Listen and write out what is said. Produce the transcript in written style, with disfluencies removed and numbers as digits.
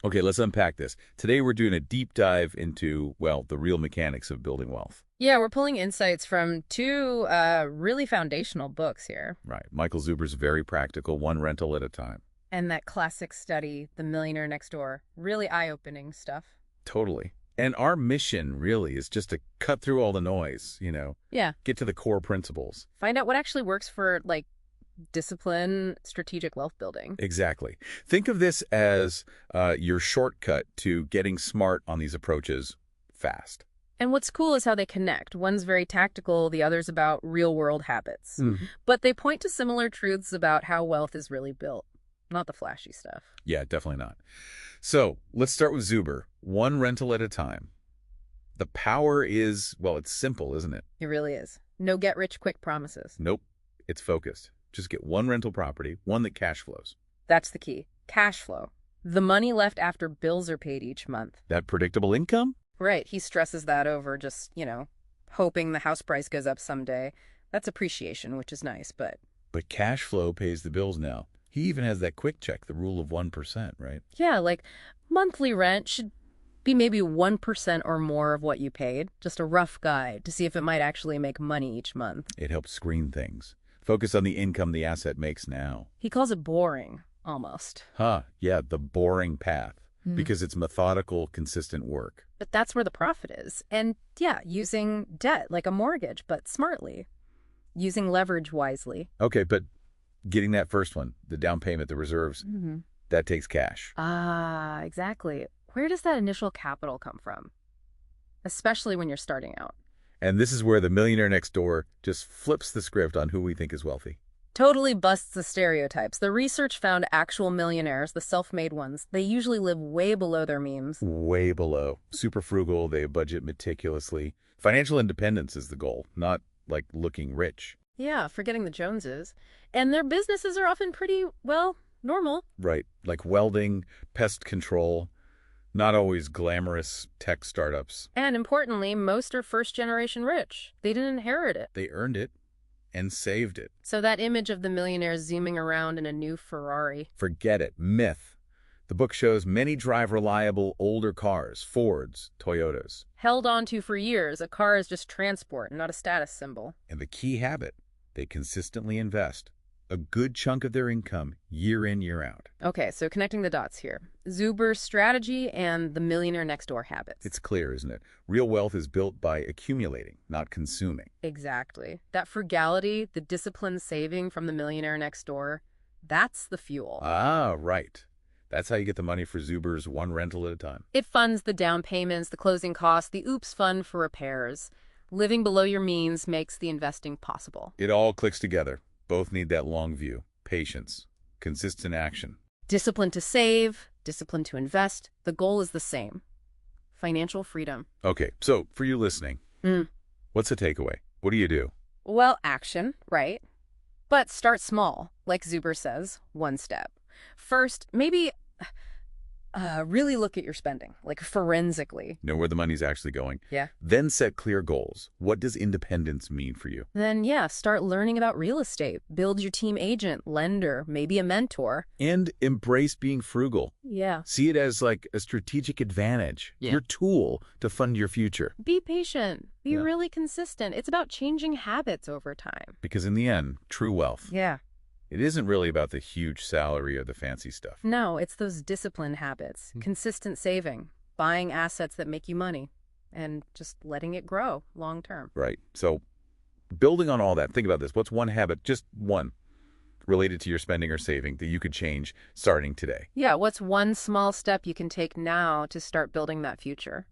Okay, let's unpack this. Today we're doing a deep dive into, well, the real mechanics of building wealth. Yeah, we're pulling insights from two really foundational books here. Right. Michael Zuber's very practical, one rental at a time. And that classic study, The Millionaire Next Door, really eye-opening stuff. Totally. And our mission really is just to cut through all the noise, Yeah, get to the core principles. find out what actually works for, like, discipline, strategic wealth building. Exactly. Think of this as your shortcut to getting smart on these approaches fast. And what's cool is how they connect. One's very tactical, the other's about real-world habits. But they point to similar truths about how wealth is really built, not the flashy stuff. Yeah, definitely not. So let's start with Zuber. One rental at a time. The power is, well, it's simple, isn't it? It really is. No get-rich-quick promises. Nope. It's focused. Just get one rental property, one that cash flows. That's the key. Cash flow. The money left after bills are paid each month. That predictable income? Right. He stresses that over just, hoping the house price goes up someday. That's appreciation, which is nice, but... But cash flow pays the bills now. He even has that quick check, the rule of 1%, right? Yeah, like monthly rent should be maybe 1% or more of what you paid. Just a rough guide to see if it might actually make money each month. It helps screen things. Focus on the income the asset makes now. He calls it boring, almost. Yeah, the boring path. Because it's methodical, consistent work. But that's where the profit is. And yeah, using debt like a mortgage, but smartly. Using leverage wisely. Okay, but getting that first one, the down payment, the reserves, that takes cash. Ah, exactly. Where does that initial capital come from? Especially when you're starting out. And this is where the millionaire next door just flips the script on who we think is wealthy. Totally busts the stereotypes. The research found actual millionaires, the self-made ones, they usually live way below their means. Way below. Super frugal, they budget meticulously. Financial independence is the goal, not like looking rich. Yeah, forgetting the Joneses. And their businesses are often pretty, well, normal. Right, like welding, pest control, not always glamorous tech startups. And importantly, most are first-generation rich. They didn't inherit it. They earned it and saved it. So that image of the millionaire zooming around in a new Ferrari. Forget it. Myth. The book shows many drive reliable older cars, Fords, Toyotas. Held on to for years, a car is just transport, not a status symbol. And the key habit, they consistently invest a good chunk of their income year in, year out. Okay, so connecting the dots here. Zuber's strategy and the millionaire next door habits. It's clear, isn't it? Real wealth is built by accumulating, not consuming. Exactly. That frugality, the disciplined saving from the millionaire next door, that's the fuel. Ah, right. That's how you get the money for Zuber's one rental at a time. It funds the down payments, the closing costs, the oops fund for repairs. Living below your means makes the investing possible. It all clicks together. Both need that long view, patience, consistent action. Discipline to save, discipline to invest. The goal is the same. Financial freedom. Okay, so for you listening, what's the takeaway? What do you do? Well, action, right? But start small, like Zuber says, one step. First, maybe really look at your spending, like forensically. Know where the money's actually going. Yeah. Then set clear goals. What does independence mean for you? Then, yeah, start learning about real estate. Build your team agent, lender, maybe a mentor. And embrace being frugal. Yeah. See it as like a strategic advantage, your tool to fund your future. Be patient. Be really consistent. It's about changing habits over time. Because in the end, true wealth, Yeah. it isn't really about the huge salary or the fancy stuff. No, it's those disciplined habits, consistent saving, buying assets that make you money, and just letting it grow long term. Right. So building on all that, think about this. What's one habit, just one, related to your spending or saving that you could change starting today? Yeah, what's one small step you can take now to start building that future?